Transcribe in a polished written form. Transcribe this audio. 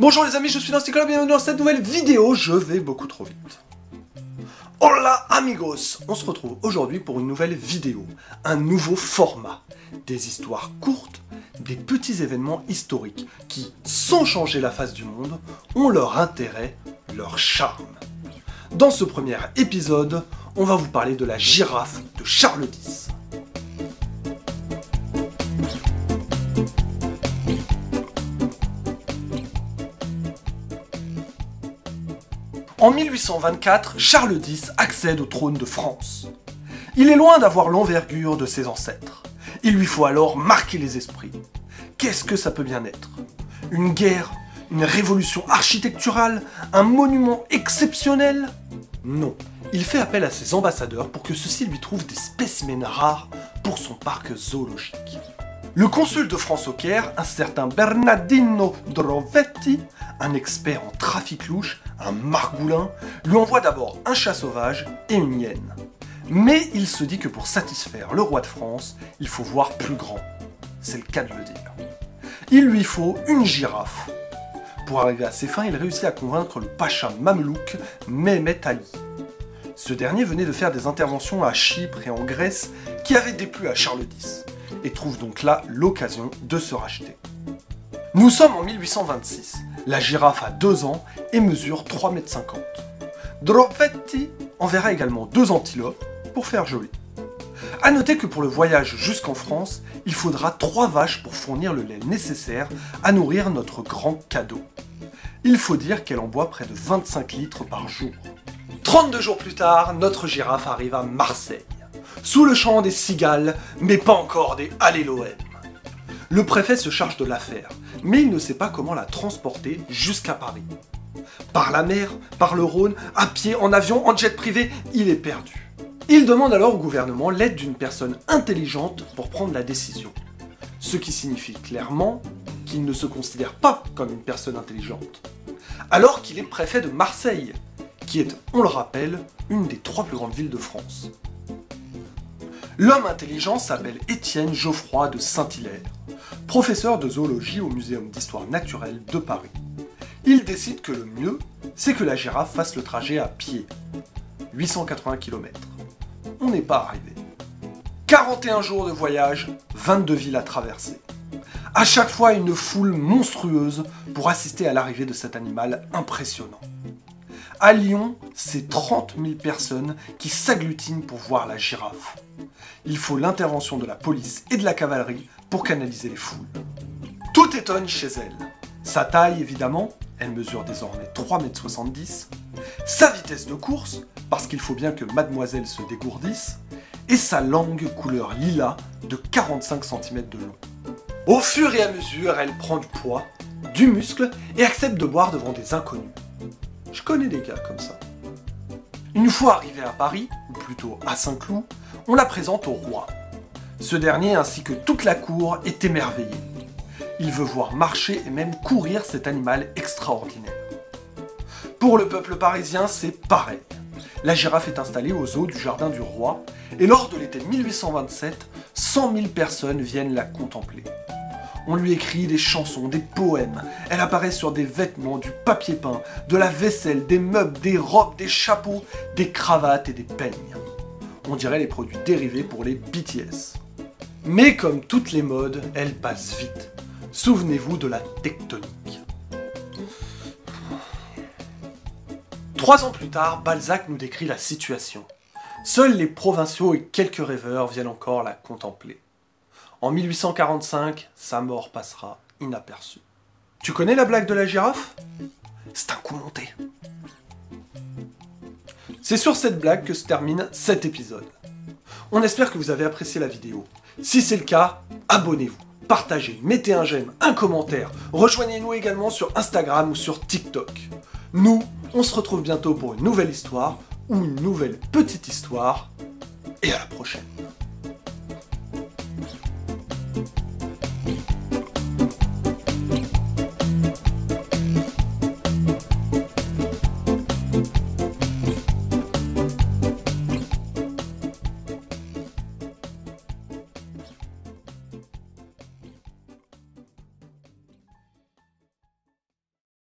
Bonjour les amis, je suis Nicolas, bienvenue dans cette nouvelle vidéo, je vais beaucoup trop vite. Hola amigos, on se retrouve aujourd'hui pour une nouvelle vidéo, un nouveau format, des histoires courtes, des petits événements historiques qui, sans changer la face du monde, ont leur intérêt, leur charme. Dans ce premier épisode, on va vous parler de la girafe de Charles X. En 1824, Charles X accède au trône de France. Il est loin d'avoir l'envergure de ses ancêtres. Il lui faut alors marquer les esprits. Qu'est-ce que ça peut bien être? Une guerre? Une révolution architecturale? Un monument exceptionnel? Non. Il fait appel à ses ambassadeurs pour que ceux-ci lui trouvent des spécimens rares pour son parc zoologique. Le consul de France au Caire, un certain Bernardino Drovetti, un expert en trafic louche, un margoulin, lui envoie d'abord un chat sauvage et une hyène. Mais il se dit que pour satisfaire le roi de France, il faut voir plus grand. C'est le cas de le dire. Il lui faut une girafe. Pour arriver à ses fins, il réussit à convaincre le pacha mamelouk Mehmet Ali. Ce dernier venait de faire des interventions à Chypre et en Grèce qui avaient déplu à Charles X, et trouve donc là l'occasion de se racheter. Nous sommes en 1826, la girafe a 2 ans et mesure 3,50 m. Drovetti enverra également 2 antilopes pour faire joli. A noter que pour le voyage jusqu'en France, il faudra 3 vaches pour fournir le lait nécessaire à nourrir notre grand cadeau. Il faut dire qu'elle en boit près de 25 litres par jour. 32 jours plus tard, notre girafe arrive à Marseille, sous le chant des cigales, mais pas encore des Alléluia. Le préfet se charge de l'affaire, mais il ne sait pas comment la transporter jusqu'à Paris. Par la mer, par le Rhône, à pied, en avion, en jet privé, il est perdu. Il demande alors au gouvernement l'aide d'une personne intelligente pour prendre la décision. Ce qui signifie clairement qu'il ne se considère pas comme une personne intelligente. Alors qu'il est préfet de Marseille, qui est, on le rappelle, une des 3 plus grandes villes de France. L'homme intelligent s'appelle Étienne Geoffroy de Saint-Hilaire, professeur de zoologie au Muséum d'Histoire Naturelle de Paris. Il décide que le mieux, c'est que la girafe fasse le trajet à pied. 880 km. On n'est pas arrivé. 41 jours de voyage, 22 villes à traverser. À chaque fois une foule monstrueuse pour assister à l'arrivée de cet animal impressionnant. À Lyon, c'est 30 000 personnes qui s'agglutinent pour voir la girafe. Il faut l'intervention de la police et de la cavalerie pour canaliser les foules. Tout étonne chez elle. Sa taille, évidemment, elle mesure désormais 3,70 m, sa vitesse de course, parce qu'il faut bien que mademoiselle se dégourdisse, et sa langue couleur lilas de 45 cm de long. Au fur et à mesure, elle prend du poids, du muscle, et accepte de boire devant des inconnus. Je connais des gars comme ça. Une fois arrivée à Paris, ou plutôt à Saint-Cloud, on la présente au roi. Ce dernier ainsi que toute la cour est émerveillé. Il veut voir marcher et même courir cet animal extraordinaire. Pour le peuple parisien, c'est pareil. La girafe est installée aux eaux du jardin du roi, et lors de l'été 1827, 100 000 personnes viennent la contempler. On lui écrit des chansons, des poèmes, elle apparaît sur des vêtements, du papier peint, de la vaisselle, des meubles, des robes, des chapeaux, des cravates et des peignes. On dirait les produits dérivés pour les BTS. Mais comme toutes les modes, elles passent vite. Souvenez-vous de la tectonique. 3 ans plus tard, Balzac nous décrit la situation. Seuls les provinciaux et quelques rêveurs viennent encore la contempler. En 1845, sa mort passera inaperçue. Tu connais la blague de la girafe? C'est un coup monté. C'est sur cette blague que se termine cet épisode. On espère que vous avez apprécié la vidéo. Si c'est le cas, abonnez-vous, partagez, mettez un j'aime, un commentaire. Rejoignez-nous également sur Instagram ou sur TikTok. Nous, on se retrouve bientôt pour une nouvelle histoire ou une nouvelle petite histoire. Et à la prochaine.